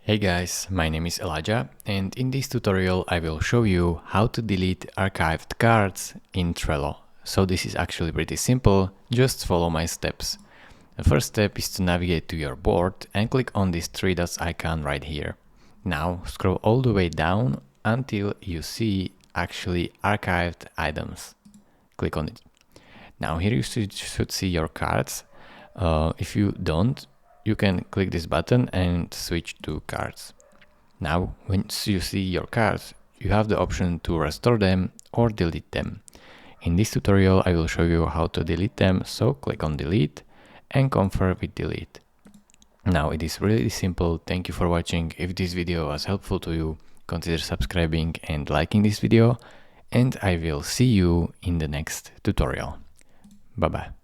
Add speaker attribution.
Speaker 1: Hey guys, my name is Elijah, and in this tutorial I will show you how to delete archived cards in Trello. So this is actually pretty simple, just follow my steps. The first step is to navigate to your board and click on this three dots icon right here. Now scroll all the way down until you see actually archived items. Click on it. Now here you should see your cards. If you don't, you can click this button and switch to cards. Now, once you see your cards, you have the option to restore them or delete them. In this tutorial, I will show you how to delete them, so click on delete and confirm with delete. Now it is really simple. Thank you for watching. If this video was helpful to you, consider subscribing and liking this video, and I will see you in the next tutorial. Bye bye.